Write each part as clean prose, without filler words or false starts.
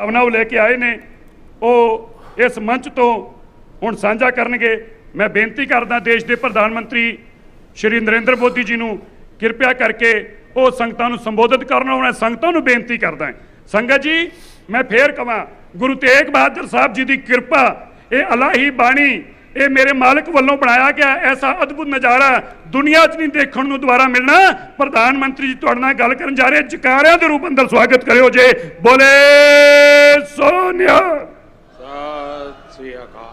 भावना लेके आए ने ਉਹ ਇਸ ਮੰਚ ਤੋਂ ਹੁਣ ਸਾਂਝਾ ਕਰਨਗੇ। मैं बेनती करदा देश के प्रधानमंत्री श्री नरेंद्र मोदी जी ਨੂੰ कृपया करके ਉਹ ਸੰਗਤਾਂ ਨੂੰ संबोधित करना। मैं संगतां ਨੂੰ बेनती करदा संगत जी मैं फिर कहां गुरु तेग बहादुर साहब जी की कृपा ये अलाही बाणी ये मेरे मालिक वालों बनाया गया ऐसा अद्भुत नज़ारा दुनिया च नहीं देखने को दोबारा मिलना। प्रधानमंत्री जी तुहाडे नाल गल करन जा रहे जकारियां दे रूप अंदर स्वागत करियो जे बोले सोनिया। सत श्री अकाल।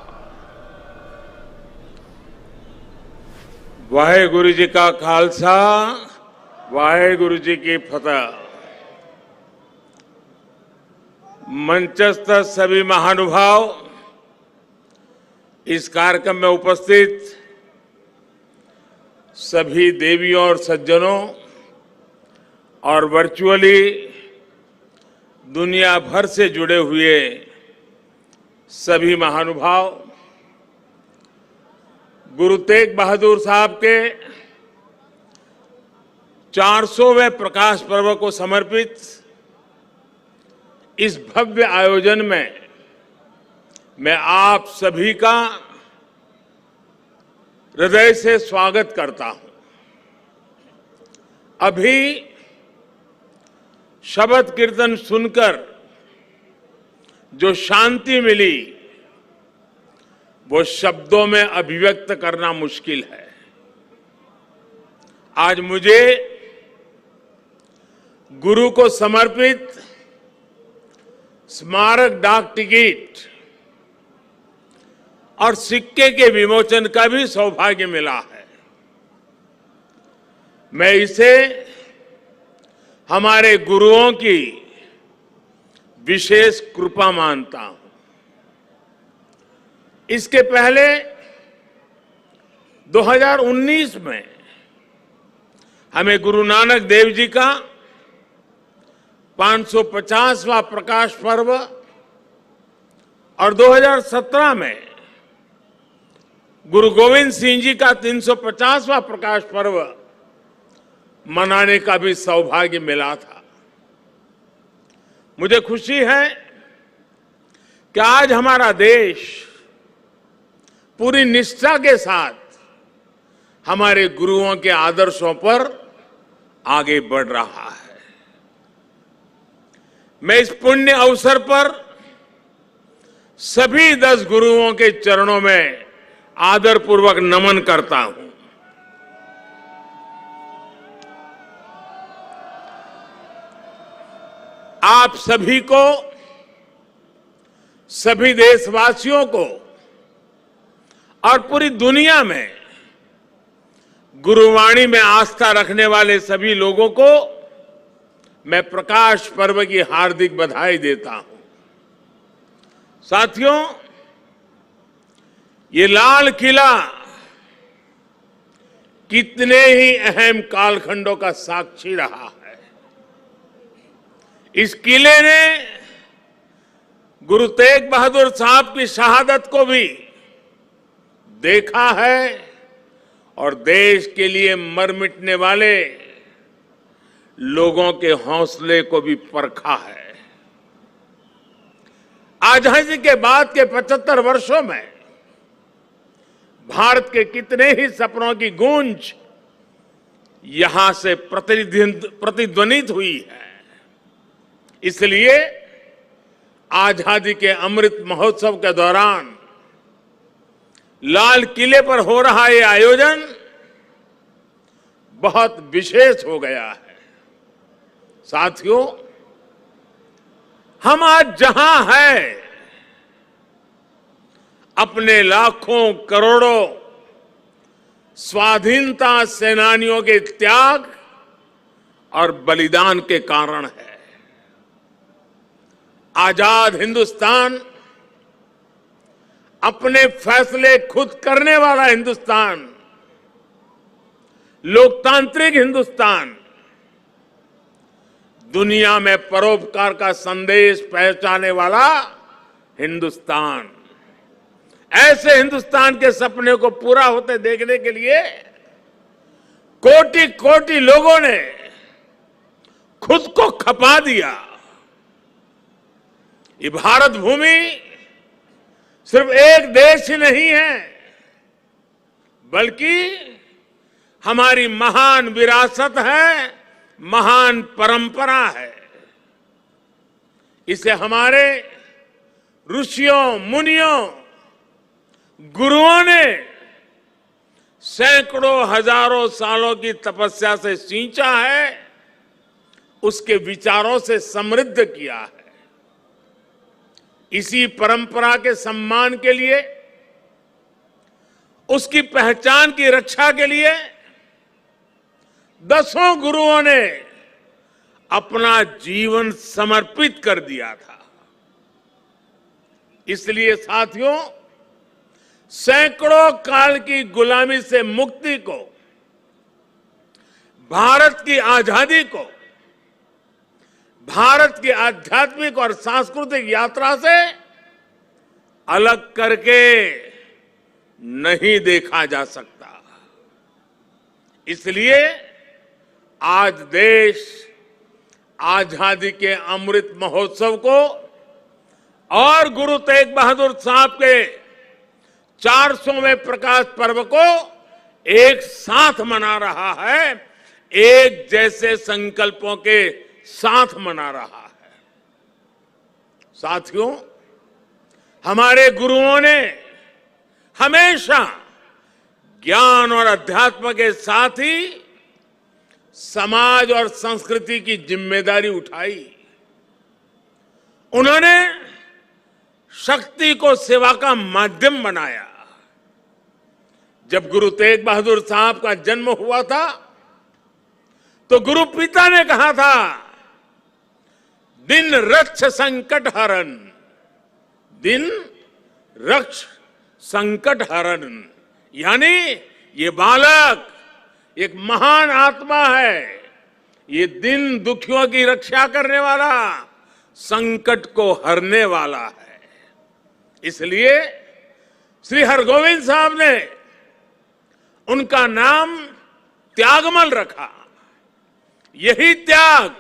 वाहेगुरु जी का खालसा वाहेगुरु जी की फतह। मंचस्थ सभी महानुभाव, इस कार्यक्रम में उपस्थित सभी देवियों और सज्जनों और वर्चुअली दुनिया भर से जुड़े हुए सभी महानुभाव, गुरु तेग बहादुर साहब के 400वें प्रकाश पर्व को समर्पित इस भव्य आयोजन में मैं आप सभी का हृदय से स्वागत करता हूं। अभी शब्द कीर्तन सुनकर जो शांति मिली वो शब्दों में अभिव्यक्त करना मुश्किल है। आज मुझे गुरु को समर्पित स्मारक डाक टिकट और सिक्के के विमोचन का भी सौभाग्य मिला है। मैं इसे हमारे गुरुओं की विशेष कृपा मानता हूं। इसके पहले 2019 में हमें गुरु नानक देव जी का 550वां प्रकाश पर्व और 2017 में गुरु गोविंद सिंह जी का 350वां प्रकाश पर्व मनाने का भी सौभाग्य मिला था। मुझे खुशी है कि आज हमारा देश पूरी निष्ठा के साथ हमारे गुरुओं के आदर्शों पर आगे बढ़ रहा है। मैं इस पुण्य अवसर पर सभी 10 गुरुओं के चरणों में आदरपूर्वक नमन करता हूं। आप सभी को, सभी देशवासियों को और पूरी दुनिया में गुरुवाणी में आस्था रखने वाले सभी लोगों को मैं प्रकाश पर्व की हार्दिक बधाई देता हूं। साथियों, ये लाल किला कितने ही अहम कालखंडों का साक्षी रहा है। इस किले ने गुरु तेग बहादुर साहब की शहादत को भी देखा है और देश के लिए मर मिटने वाले लोगों के हौसले को भी परखा है। आजादी के बाद के 75 वर्षों में भारत के कितने ही सपनों की गूंज यहां से प्रतिध्वनित हुई है। इसलिए आजादी के अमृत महोत्सव के दौरान लाल किले पर हो रहा ये आयोजन बहुत विशेष हो गया है। साथियों, हम आज जहां हैं अपने लाखों करोड़ों स्वाधीनता सेनानियों के त्याग और बलिदान के कारण है। आजाद हिंदुस्तान, अपने फैसले खुद करने वाला हिंदुस्तान, लोकतांत्रिक हिंदुस्तान, दुनिया में परोपकार का संदेश पहुंचाने वाला हिंदुस्तान, ऐसे हिंदुस्तान के सपने को पूरा होते देखने के लिए कोटि कोटि लोगों ने खुद को खपा दिया। ये भारत भूमि सिर्फ एक देश ही नहीं है, बल्कि हमारी महान विरासत है, महान परंपरा है। इसे हमारे ऋषियों, मुनियों, गुरुओं ने सैकड़ों हजारों सालों की तपस्या से सींचा है, उसके विचारों से समृद्ध किया है। इसी परंपरा के सम्मान के लिए, उसकी पहचान की रक्षा के लिए दसों गुरुओं ने अपना जीवन समर्पित कर दिया था। इसलिए साथियों, सैकड़ों काल की गुलामी से मुक्ति को, भारत की आजादी को, भारत की आध्यात्मिक और सांस्कृतिक यात्रा से अलग करके नहीं देखा जा सकता। इसलिए आज देश आजादी के अमृत महोत्सव को और गुरु तेग बहादुर साहब के 400वें प्रकाश पर्व को एक साथ मना रहा है, एक जैसे संकल्पों के साथ मना रहा है। साथियों, हमारे गुरुओं ने हमेशा ज्ञान और अध्यात्म के साथ ही समाज और संस्कृति की जिम्मेदारी उठाई। उन्होंने शक्ति को सेवा का माध्यम बनाया। जब गुरु तेग बहादुर साहब का जन्म हुआ था, तो गुरु पिता ने कहा था, दिन रक्ष संकट हरण, दिन रक्ष संकट हरण, यानी ये बालक एक महान आत्मा है, ये दिन दुखियों की रक्षा करने वाला, संकट को हरने वाला है। इसलिए श्री हरगोविंद साहब ने उनका नाम त्यागमल रखा। यही त्याग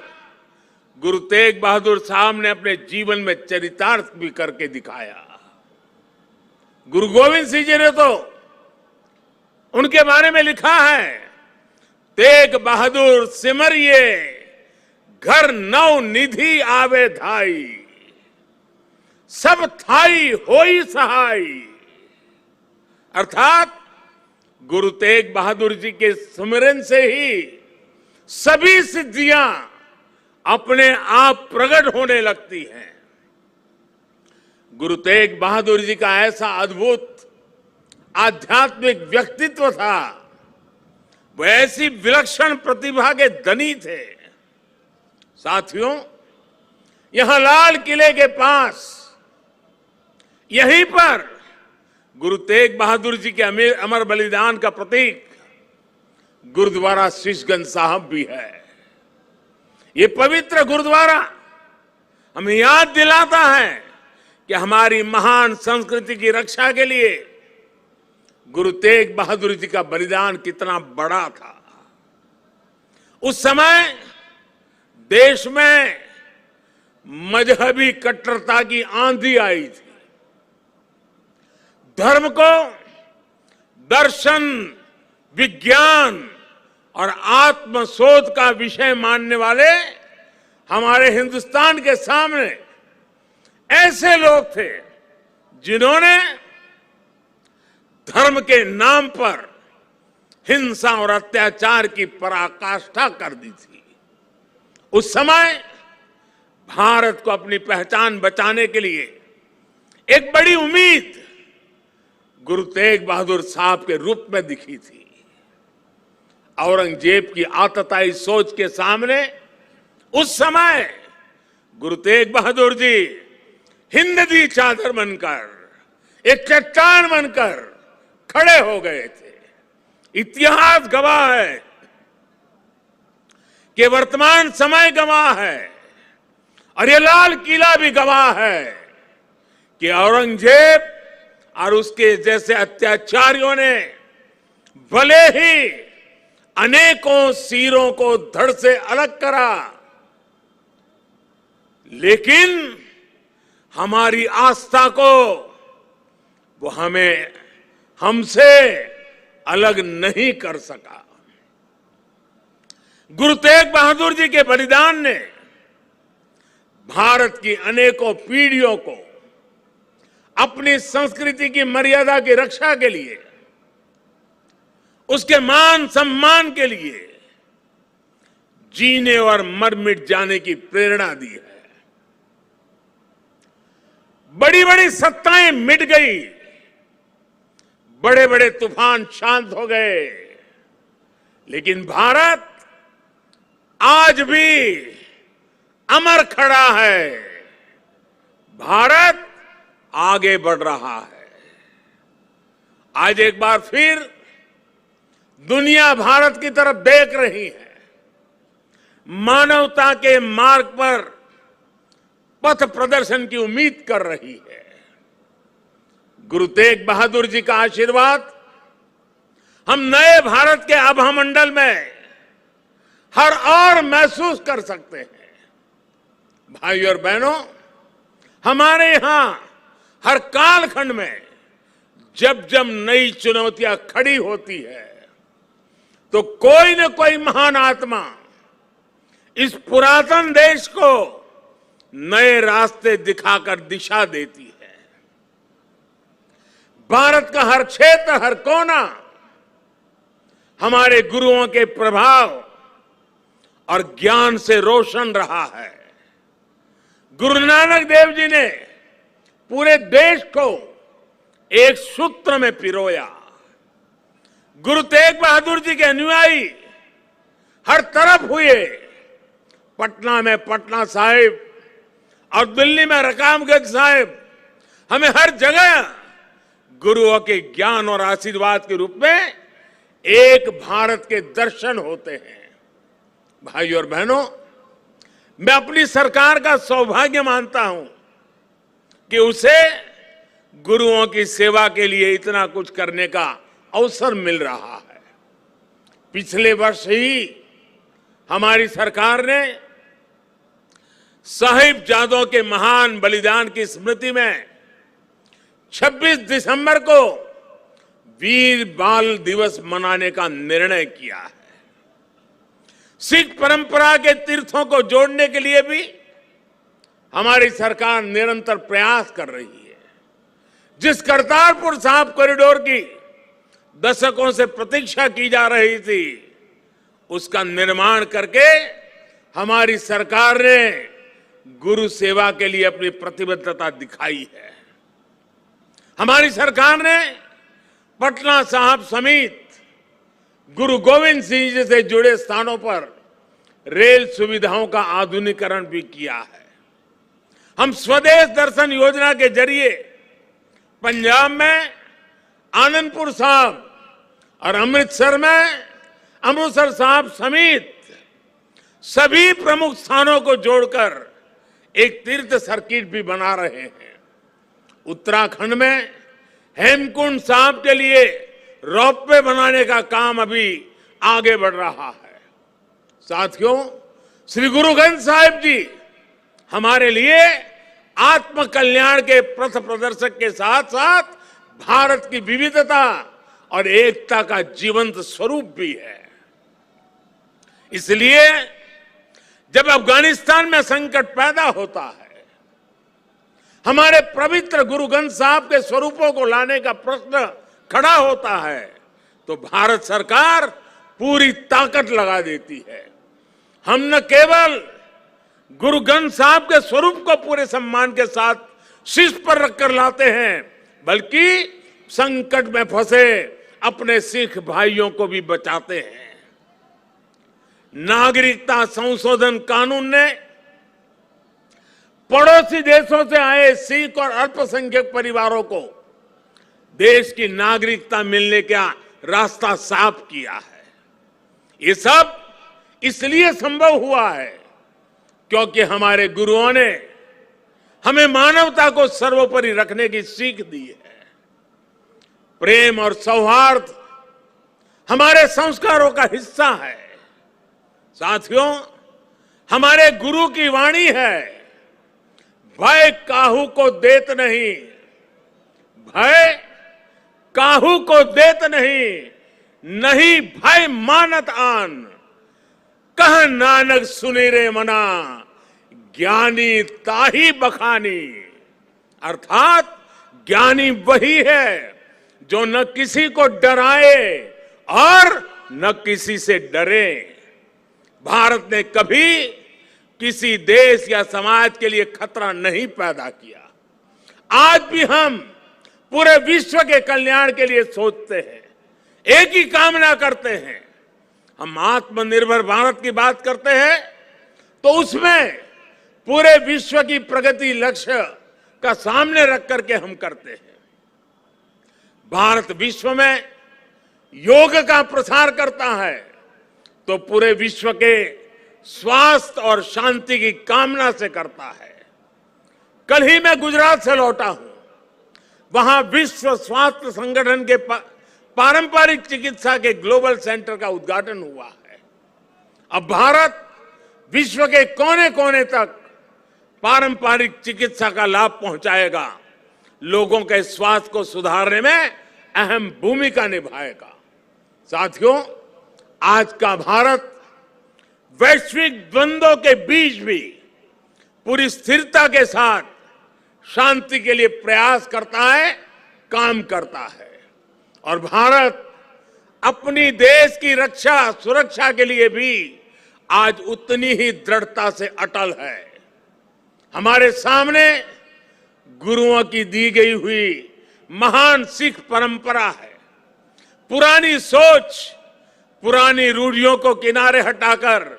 गुरु तेग बहादुर साहब ने अपने जीवन में चरितार्थ भी करके दिखाया। गुरु गोविंद सिंह जी ने तो उनके बारे में लिखा है, तेग बहादुर सिमरिये घर नौ निधि आवे धाई, सब थाई होई सहाय। अर्थात गुरु तेग बहादुर जी के सुमिरन से ही सभी सिद्धियां अपने आप प्रकट होने लगती हैं। गुरु तेग बहादुर जी का ऐसा अद्भुत आध्यात्मिक व्यक्तित्व था, वो ऐसी विलक्षण प्रतिभा के धनी थे। साथियों, यहां लाल किले के पास, यहीं पर गुरु तेग बहादुर जी के अमर बलिदान का प्रतीक गुरुद्वारा शीशगंज साहब भी है। ये पवित्र गुरुद्वारा हमें याद दिलाता है कि हमारी महान संस्कृति की रक्षा के लिए गुरु तेग बहादुर जी का बलिदान कितना बड़ा था। उस समय देश में मजहबी कट्टरता की आंधी आई थी। धर्म को दर्शन, विज्ञान और आत्मशोध का विषय मानने वाले हमारे हिंदुस्तान के सामने ऐसे लोग थे जिन्होंने धर्म के नाम पर हिंसा और अत्याचार की पराकाष्ठा कर दी थी। उस समय भारत को अपनी पहचान बचाने के लिए एक बड़ी उम्मीद गुरु तेग बहादुर साहब के रूप में दिखी थी। औरंगजेब की आतताई सोच के सामने उस समय गुरु तेग बहादुर जी हिंदवी चादर बनकर, एक चट्टान बनकर खड़े हो गए थे। इतिहास गवाह है कि वर्तमान समय गवाह है और ये लाल किला भी गवाह है कि औरंगजेब और उसके जैसे अत्याचारियों ने भले ही अनेकों सिरों को धड़ से अलग करा, लेकिन हमारी आस्था को वो हमसे अलग नहीं कर सका। गुरु तेग बहादुर जी के बलिदान ने भारत की अनेकों पीढ़ियों को अपनी संस्कृति की मर्यादा की रक्षा के लिए, उसके मान सम्मान के लिए जीने और मर मिट जाने की प्रेरणा दी है। बड़ी बड़ी सत्ताएं मिट गई, बड़े बड़े तूफान शांत हो गए, लेकिन भारत आज भी अमर खड़ा है। भारत आगे बढ़ रहा है। आज एक बार फिर दुनिया भारत की तरफ देख रही है। मानवता के मार्ग पर पथ प्रदर्शन की उम्मीद कर रही है। गुरु तेग बहादुर जी का आशीर्वाद हम नए भारत के आभामंडल में हर और महसूस कर सकते हैं। भाइयों और बहनों, हमारे यहां हर कालखंड में जब जब नई चुनौतियां खड़ी होती है तो कोई न कोई महान आत्मा इस पुरातन देश को नए रास्ते दिखाकर दिशा देती है। भारत का हर क्षेत्र, हर कोना हमारे गुरुओं के प्रभाव और ज्ञान से रोशन रहा है। गुरु नानक देव जी ने पूरे देश को एक सूत्र में पिरोया। गुरु तेग बहादुर जी के अनुयायी हर तरफ हुए। पटना में पटना साहिब और दिल्ली में रकाबगंज साहिब, हमें हर जगह गुरुओं के ज्ञान और आशीर्वाद के रूप में एक भारत के दर्शन होते हैं। भाइयों और बहनों, मैं अपनी सरकार का सौभाग्य मानता हूं कि उसे गुरुओं की सेवा के लिए इतना कुछ करने का अवसर मिल रहा है। पिछले वर्ष ही हमारी सरकार ने साहिबजादों के महान बलिदान की स्मृति में 26 दिसंबर को वीर बाल दिवस मनाने का निर्णय किया है। सिख परंपरा के तीर्थों को जोड़ने के लिए भी हमारी सरकार निरंतर प्रयास कर रही है। जिस करतारपुर साहिब कॉरिडोर की दशकों से प्रतीक्षा की जा रही थी, उसका निर्माण करके हमारी सरकार ने गुरु सेवा के लिए अपनी प्रतिबद्धता दिखाई है। हमारी सरकार ने पटना साहिब समेत गुरु गोविंद सिंह जी से जुड़े स्थानों पर रेल सुविधाओं का आधुनिकीकरण भी किया है। हम स्वदेश दर्शन योजना के जरिए पंजाब में आनंदपुर साहिब और अमृतसर में अमृतसर साहिब समेत सभी प्रमुख स्थानों को जोड़कर एक तीर्थ सर्किट भी बना रहे हैं। उत्तराखंड में हेमकुंड साहिब के लिए रोपवे बनाने का काम अभी आगे बढ़ रहा है। साथियों, श्री गुरु ग्रंथ साहिब जी हमारे लिए आत्म कल्याण के पथ प्रदर्शक के साथ साथ भारत की विविधता और एकता का जीवंत स्वरूप भी है। इसलिए जब अफगानिस्तान में संकट पैदा होता है, हमारे पवित्र गुरु ग्रंथ साहिब के स्वरूपों को लाने का प्रश्न खड़ा होता है, तो भारत सरकार पूरी ताकत लगा देती है। हम न केवल गुरु ग्रंथ साहिब के स्वरूप को पूरे सम्मान के साथ शीर्ष पर रखकर लाते हैं, बल्कि संकट में फंसे अपने सिख भाइयों को भी बचाते हैं। नागरिकता संशोधन कानून ने पड़ोसी देशों से आए सिख और अल्पसंख्यक परिवारों को देश की नागरिकता मिलने का रास्ता साफ किया है। ये सब इसलिए संभव हुआ है क्योंकि हमारे गुरुओं ने हमें मानवता को सर्वोपरि रखने की सीख दी है। प्रेम और सौहार्द हमारे संस्कारों का हिस्सा है। साथियों, हमारे गुरु की वाणी है, भय काहू को देत नहीं, भय काहू को देत नहीं, नहीं भय मानत आन, कह नानक सुनी रे मना, ज्ञानी ताही बखानी। अर्थात ज्ञानी वही है जो न किसी को डराए और न किसी से डरे। भारत ने कभी किसी देश या समाज के लिए खतरा नहीं पैदा किया। आज भी हम पूरे विश्व के कल्याण के लिए सोचते हैं, एक ही कामना करते हैं। हम आत्मनिर्भर भारत की बात करते हैं तो उसमें पूरे विश्व की प्रगति लक्ष्य का सामने रख करके हम करते हैं। भारत विश्व में योग का प्रसार करता है तो पूरे विश्व के स्वास्थ्य और शांति की कामना से करता है। कल ही मैं गुजरात से लौटा हूं, वहां विश्व स्वास्थ्य संगठन के पारंपरिक चिकित्सा के ग्लोबल सेंटर का उद्घाटन हुआ है। अब भारत विश्व के कोने कोने तक पारंपरिक चिकित्सा का लाभ पहुंचाएगा, लोगों के स्वास्थ्य को सुधारने में अहम भूमिका निभाएगा। साथियों, आज का भारत वैश्विक द्वंद्वों के बीच भी पूरी स्थिरता के साथ शांति के लिए प्रयास करता है, काम करता है। और भारत अपनी देश की रक्षा सुरक्षा के लिए भी आज उतनी ही दृढ़ता से अटल है। हमारे सामने गुरुओं की दी गई हुई महान सिख परंपरा है। पुरानी सोच, पुरानी रूढ़ियों को किनारे हटाकर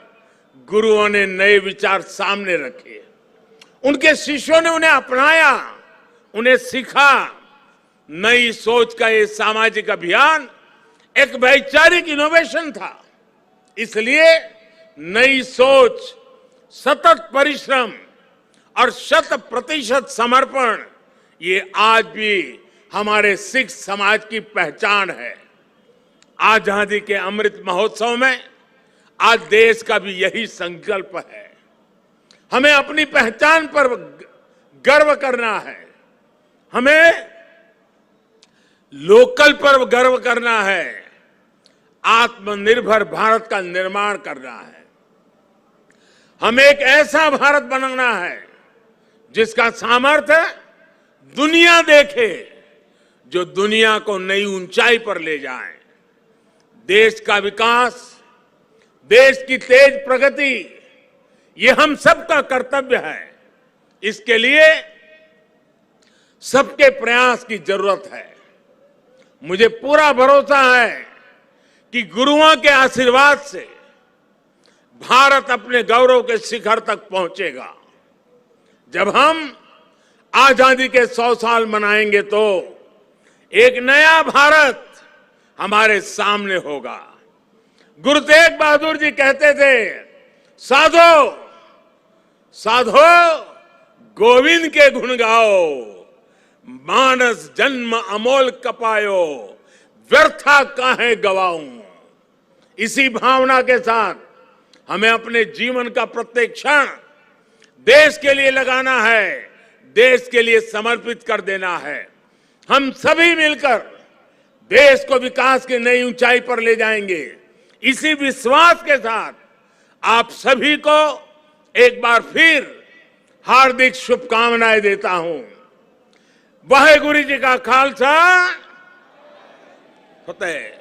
गुरुओं ने नए विचार सामने रखे। उनके शिष्यों ने उन्हें अपनाया, उन्हें सीखा। नई सोच का ये सामाजिक अभियान एक वैचारिक इनोवेशन था। इसलिए नई सोच, सतत परिश्रम और 100% समर्पण, ये आज भी हमारे सिख समाज की पहचान है। आजादी के अमृत महोत्सव में आज देश का भी यही संकल्प है। हमें अपनी पहचान पर गर्व करना है, हमें लोकल पर गर्व करना है, आत्मनिर्भर भारत का निर्माण करना है। हमें एक ऐसा भारत बनाना है जिसका सामर्थ्य दुनिया देखे, जो दुनिया को नई ऊंचाई पर ले जाए। देश का विकास, देश की तेज प्रगति, ये हम सबका कर्तव्य है। इसके लिए सबके प्रयास की जरूरत है। मुझे पूरा भरोसा है कि गुरुओं के आशीर्वाद से भारत अपने गौरव के शिखर तक पहुंचेगा। जब हम आजादी के 100 साल मनाएंगे तो एक नया भारत हमारे सामने होगा। गुरु तेग बहादुर जी कहते थे, साधो साधो गोविंद के गुण गाओ, मानस जन्म अमोल कपायो, व्यर्था काहे गवाऊं। इसी भावना के साथ हमें अपने जीवन का प्रत्येक क्षण देश के लिए लगाना है, देश के लिए समर्पित कर देना है। हम सभी मिलकर देश को विकास की नई ऊंचाई पर ले जाएंगे। इसी विश्वास के साथ आप सभी को एक बार फिर हार्दिक शुभकामनाएं देता हूं। वाहेगुरु जी का खालसा, फतेह।